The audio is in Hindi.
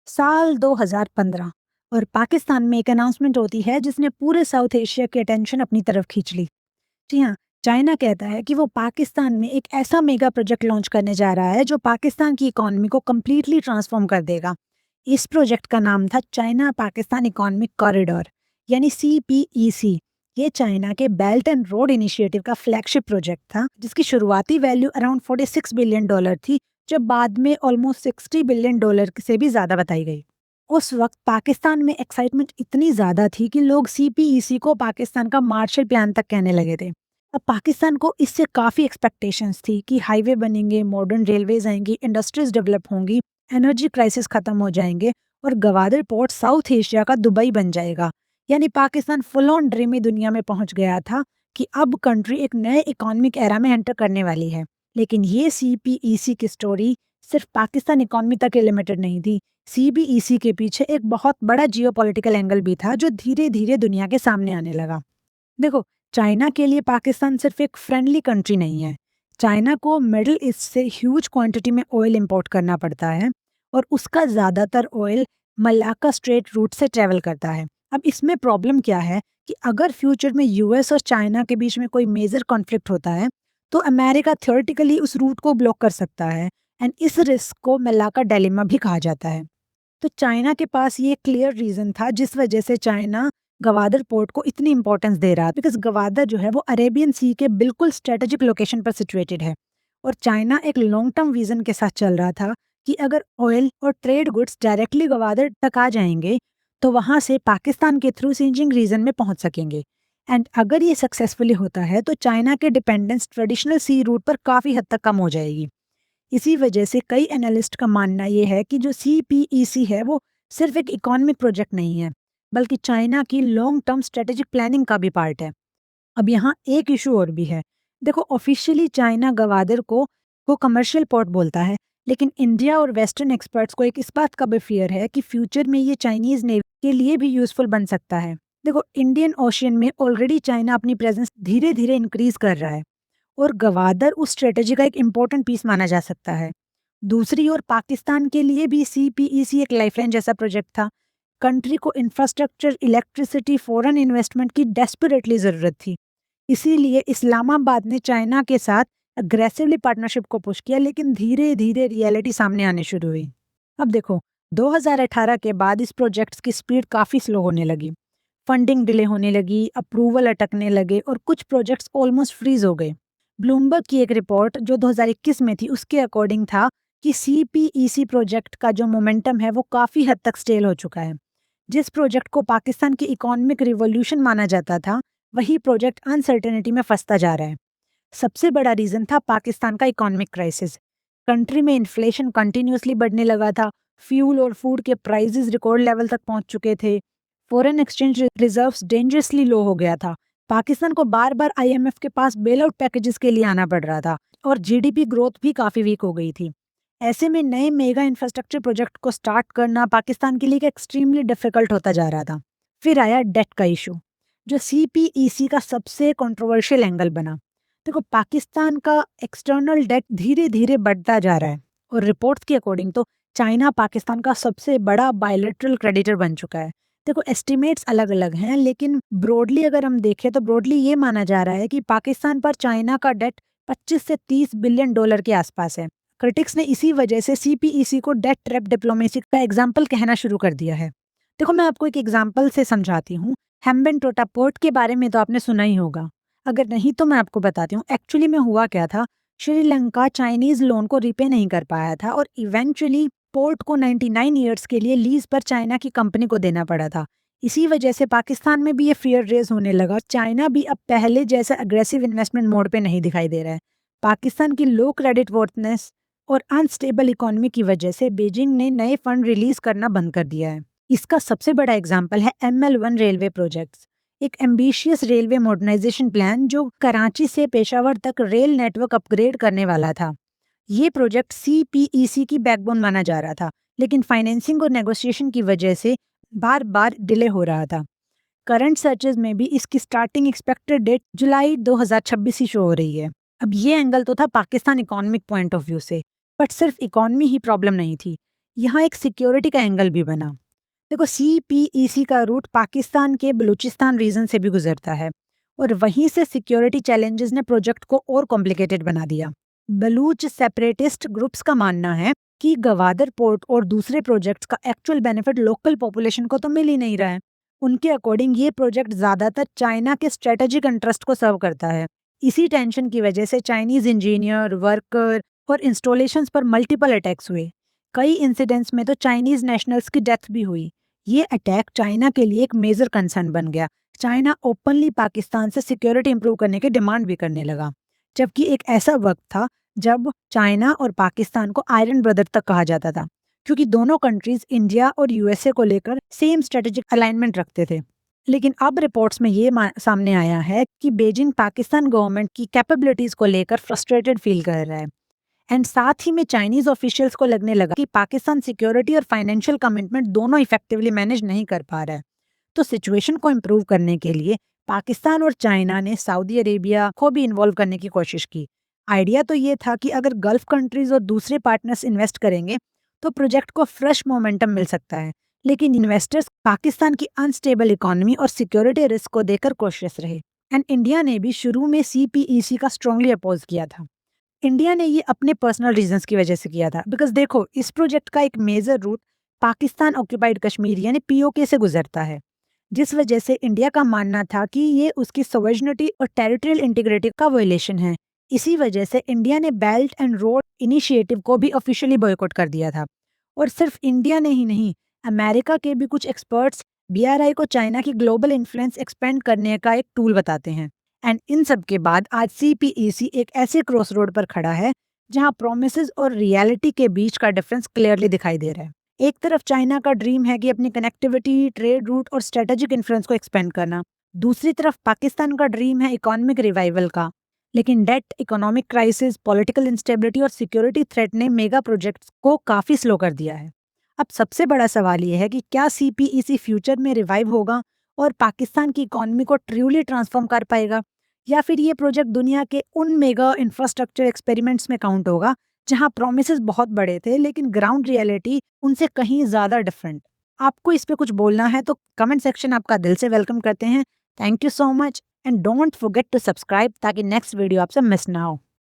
साल 2015 और पाकिस्तान में एक अनाउंसमेंट होती है जिसने पूरे साउथ एशिया की अटेंशन अपनी तरफ खींच ली। जी हाँ, चाइना कहता है कि वो पाकिस्तान में एक ऐसा मेगा प्रोजेक्ट लॉन्च करने जा रहा है जो पाकिस्तान की इकोनॉमी को कम्प्लीटली ट्रांसफॉर्म कर देगा। इस प्रोजेक्ट का नाम था चाइना पाकिस्तान इकोनॉमिक कॉरिडोर, यानी CPEC। ये चाइना के बेल्ट एंड रोड इनिशिएटिव का फ्लैगशिप प्रोजेक्ट था, जिसकी शुरुआती वैल्यू अराउंड $46 बिलियन थी, जो बाद में ऑलमोस्ट $60 बिलियन से भी ज्यादा बताई गई। उस वक्त पाकिस्तान में एक्साइटमेंट इतनी ज्यादा थी कि लोग CPEC को पाकिस्तान का मार्शल प्लान तक कहने लगे थे। अब पाकिस्तान को इससे काफी एक्सपेक्टेशंस थी कि हाईवे बनेंगे, मॉडर्न रेलवेज आएंगी, इंडस्ट्रीज डेवलप होंगी, एनर्जी क्राइसिस खत्म हो जाएंगे और गवादर पोर्ट साउथ एशिया का दुबई बन जाएगा। यानी पाकिस्तान फुल ऑन ड्रीमी दुनिया में पहुंच गया था कि अब कंट्री एक नए इकोनॉमिक एरा में एंटर करने वाली है। लेकिन ये CPEC की स्टोरी सिर्फ पाकिस्तान इकोनॉमी तक लिमिटेड नहीं थी। CPEC के पीछे एक बहुत बड़ा जियोपॉलिटिकल एंगल भी था जो धीरे धीरे दुनिया के सामने आने लगा। देखो, चाइना के लिए पाकिस्तान सिर्फ एक फ्रेंडली कंट्री नहीं है। चाइना को मिडिल ईस्ट से ह्यूज क्वांटिटी में ऑयल इंपोर्ट करना पड़ता है और उसका ज़्यादातर ऑयल मलाक्का स्ट्रेट रूट से ट्रेवल करता है। अब इसमें प्रॉब्लम क्या है कि अगर फ्यूचर में US और चाइना के बीच में कोई मेजर कॉन्फ्लिक्ट होता है तो अमेरिका थियोरेटिकली उस रूट को ब्लॉक कर सकता है, एंड इस रिस्क को मलाक्का डायलेमा भी कहा जाता है। तो चाइना के पास ये क्लियर रीजन था जिस वजह से चाइना गवादर पोर्ट को इतनी इंपॉर्टेंस दे रहा है, बिकॉज गवादर जो है वो अरेबियन सी के बिल्कुल स्ट्रेटेजिक लोकेशन पर सिचुएटेड है। और चाइना एक लॉन्ग टर्म विजन के साथ चल रहा था कि अगर ऑयल और ट्रेड गुड्स डायरेक्टली गवादर तक आ जाएंगे तो वहां से पाकिस्तान के थ्रू सिंजिंग रीजन में पहुंच सकेंगे। एंड अगर ये सक्सेसफुली होता है तो चाइना के डिपेंडेंस ट्रेडिशनल सी रूट पर काफी हद तक कम हो जाएगी। इसी वजह से कई एनालिस्ट का मानना ये है कि जो CPEC है वो सिर्फ एक इकोनॉमिक प्रोजेक्ट नहीं है, बल्कि चाइना की लॉन्ग टर्म स्ट्रेटेजिक प्लानिंग का भी पार्ट है। अब यहाँ एक इशू और भी है। देखो, ऑफिशियली चाइना गवादर को कमर्शियल पोर्ट बोलता है, लेकिन इंडिया और वेस्टर्न एक्सपर्ट्स को एक इस बात का भी फियर है कि फ्यूचर में ये चाइनीज नेवी के लिए भी यूजफुल बन सकता है। देखो, इंडियन ओशियन में ऑलरेडी चाइना अपनी प्रेजेंस धीरे धीरे इंक्रीज कर रहा है और गवादर उस स्ट्रेटेजी का एक इम्पोर्टेंट पीस माना जा सकता है। दूसरी ओर पाकिस्तान के लिए भी CPEC एक लाइफलाइन जैसा प्रोजेक्ट था। कंट्री को इंफ्रास्ट्रक्चर, इलेक्ट्रिसिटी, फॉरेन इन्वेस्टमेंट की डेस्परेटली जरूरत थी। इसीलिए इस्लामाबाद ने चाइना के साथ अग्रेसिवली पार्टनरशिप को पुश किया, लेकिन धीरे धीरे रियलिटी सामने आने शुरू हुई। अब देखो, 2018 के बाद इस प्रोजेक्ट्स की स्पीड काफी स्लो होने लगी। फंडिंग डिले होने लगी, अप्रूवल अटकने लगे और कुछ प्रोजेक्ट्स ऑलमोस्ट फ्रीज हो गए। ब्लूमबर्ग की एक रिपोर्ट जो 2021 में थी उसके अकॉर्डिंग था कि CPEC प्रोजेक्ट का जो मोमेंटम है वो काफी हद तक स्टेल हो चुका है। जिस प्रोजेक्ट को पाकिस्तान की इकोनॉमिक रिवॉल्यूशन माना जाता था, वही प्रोजेक्ट अनसर्टेनिटी में फंसता जा रहा है। सबसे बड़ा रीजन था पाकिस्तान का इकोनॉमिक क्राइसिस। कंट्री में इन्फ्लेशन कंटिन्यूसली बढ़ने लगा था, फ्यूल और फूड के प्राइसेस रिकॉर्ड लेवल तक पहुंच चुके थे, फॉरेन एक्सचेंज रिजर्व्स डेंजरसली लो हो गया था, पाकिस्तान को बार बार IMF के पास बेल आउट पैकेजेस के लिए आना पड़ रहा था और GDP ग्रोथ भी काफी वीक हो गई थी। ऐसे में नए मेगा इंफ्रास्ट्रक्चर प्रोजेक्ट को स्टार्ट करना पाकिस्तान के लिए एक्सट्रीमली डिफिकल्ट होता जा रहा था। फिर आया डेट का इशू, जो CPEC का सबसे कंट्रोवर्शियल एंगल बना। देखो, पाकिस्तान का एक्सटर्नल डेट धीरे धीरे बढ़ता जा रहा है और रिपोर्ट्स के अकॉर्डिंग तो चाइना पाकिस्तान का सबसे बड़ा बायलैटरल क्रेडिटर बन चुका है। देखो, एस्टिमेट्स अलग अलग हैं, लेकिन ब्रॉडली अगर हम देखें तो ब्रॉडली ये माना जा रहा है कि पाकिस्तान पर चाइना का डेट 25 से $30 बिलियन के आसपास है। क्रिटिक्स ने इसी वजह से CPEC को डेट ट्रैप डिप्लोमेसी का एग्जाम्पल कहना शुरू कर दिया है। देखो, मैं आपको एक एग्जाम्पल से समझाती हूँ। हेम्बेन-टोटा पोर्ट के बारे में तो आपने सुना ही होगा, अगर नहीं तो मैं आपको बताती हूँ। एक्चुअली में हुआ क्या था, श्रीलंका चाइनीज लोन को रिपे नहीं कर पाया था और इवेंचुअली पोर्ट को 99 ईयर्स के लिए लीज पर चाइना की कंपनी को देना पड़ा था। इसी वजह से पाकिस्तान में भी ये फियर रेज होने लगा। चाइना भी अब पहले जैसा अग्रेसिव इन्वेस्टमेंट मोड पे नहीं दिखाई दे रहा है। पाकिस्तान की लो क्रेडिट वर्थनेस और अनस्टेबल इकोनॉमी की वजह से बीजिंग ने नए फंड रिलीज करना बंद कर दिया है। इसका सबसे बड़ा एग्जाम्पल है ML1 रेलवे प्रोजेक्ट्स, एक एम्बिशियस रेलवे मॉडर्नाइजेशन प्लान जो कराची से पेशावर तक रेल नेटवर्क अपग्रेड करने वाला था। ये प्रोजेक्ट CPEC की बैकबोन माना जा रहा था, लेकिन फाइनेंसिंग और नेगोशिएशन की वजह से बार बार डिले हो रहा था। करंट सर्चेज में भी इसकी स्टार्टिंग एक्सपेक्टेड डेट जुलाई 2026 ही शो हो रही है। अब ये एंगल तो था Pakistan economic point of view से, बट सिर्फ इकोनॉमी ही प्रॉब्लम नहीं थी। यहाँ एक सिक्योरिटी का एंगल भी बना। देखो, सीपीईसी का रूट पाकिस्तान के बलूचिस्तान रीजन से भी गुजरता है और वहीं से सिक्योरिटी चैलेंजेस ने प्रोजेक्ट को और कॉम्प्लिकेटेड बना दिया। बलूच सेपरेटिस्ट ग्रुप्स का मानना है कि गवादर पोर्ट और दूसरे प्रोजेक्ट्स का एक्चुअल बेनिफिट लोकल पॉपुलेशन को तो मिल ही नहीं रहा है। उनके अकॉर्डिंग ये प्रोजेक्ट ज्यादातर चाइना के स्ट्रेटेजिक इंटरेस्ट को सर्व करता है। इसी टेंशन की वजह से चाइनीज इंजीनियर, वर्कर और इंस्टॉलेशंस पर मल्टीपल अटैक्स हुए। कई इंसिडेंट्स में तो चाइनीज नेशनल्स की डेथ भी हुई। ये अटैक चाइना के लिए एक मेजर कंसर्न बन गया। चाइना ओपनली पाकिस्तान से सिक्योरिटी इंप्रूव करने की डिमांड भी करने लगा, जबकि एक ऐसा वक्त था जब चाइना और पाकिस्तान को आयरन ब्रदर तक कहा जाता था, क्योंकि दोनों कंट्रीज इंडिया और यूएसए को लेकर सेम स्ट्रेटेजिक अलाइनमेंट रखते थे। लेकिन अब रिपोर्ट्स में ये सामने आया है कि बीजिंग पाकिस्तान गवर्नमेंट की कैपेबिलिटीज को लेकर फ्रस्ट्रेटेड फील कर रहा है। एंड साथ ही में चाइनीज ऑफिशियल्स को लगने लगा कि पाकिस्तान सिक्योरिटी और फाइनेंशियल कमिटमेंट दोनों इफेक्टिवली मैनेज नहीं कर पा रहा है। तो सिचुएशन को इम्प्रूव करने के लिए पाकिस्तान और चाइना ने सऊदी अरेबिया को भी इन्वॉल्व करने की कोशिश की। आइडिया तो ये था कि अगर गल्फ कंट्रीज और दूसरे पार्टनर्स इन्वेस्ट करेंगे तो प्रोजेक्ट को फ्रेश मोमेंटम मिल सकता है। लेकिन इन्वेस्टर्स पाकिस्तान की अनस्टेबल इकोनॉमी और सिक्योरिटी रिस्क को देखकर कॉशियस रहे। एंड इंडिया ने भी शुरू में सीपीईसी का स्ट्रांगली अपोज किया था। इंडिया ने ये अपने पर्सनल रीजंस की वजह से किया था, बिकॉज देखो, इस प्रोजेक्ट का एक major route Pakistan occupied Kashmir यानी पीओके से गुजरता है, जिस वजह से इंडिया का मानना था कि ये उसकी सोवर्निटी और टेरिटोरियल इंटीग्रिटी का वायलेशन है। इसी वजह से इंडिया ने बेल्ट एंड रोड इनिशिएटिव को भी ऑफिशियली बॉयकॉट कर दिया था। और सिर्फ इंडिया ने ही नहीं, अमेरिका के भी कुछ एक्सपर्ट्स बीआरआई को चाइना की ग्लोबल इन्फ्लुएंस एक्सपेंड करने का एक टूल बताते हैं। एंड इन सब के बाद आज सीपीईसी एक ऐसे क्रॉस रोड पर खड़ा है जहां प्रोमिसेस और रियलिटी के बीच का डिफरेंस क्लियरली दिखाई दे रहा है। एक तरफ चाइना का ड्रीम है कि अपनी कनेक्टिविटी, ट्रेड रूट और स्ट्रेटेजिक इन्फ्लुएंस को एक्सपेंड करना। दूसरी तरफ पाकिस्तान का ड्रीम है इकोनॉमिक रिवाइवल का। लेकिन debt, economic crisis, political instability और सिक्योरिटी थ्रेट ने मेगा प्रोजेक्ट्स को काफी स्लो कर दिया है। अब सबसे बड़ा सवाल यह है कि क्या सीपीईसी फ्यूचर में रिवाइव होगा और पाकिस्तान की इकोनॉमी को ट्रूली ट्रांसफॉर्म कर पाएगा, या फिर ये प्रोजेक्ट दुनिया के उन मेगा इंफ्रास्ट्रक्चर एक्सपेरिमेंट्स में काउंट होगा जहां प्रोमिसेस बहुत बड़े थे लेकिन ग्राउंड रियलिटी उनसे कहीं ज्यादा डिफरेंट। आपको इस पे कुछ बोलना है तो कमेंट सेक्शन आपका दिल से वेलकम करते हैं। Thank you so much and don't forget to subscribe ताकि नेक्स्ट वीडियो आपसे मिस ना हो।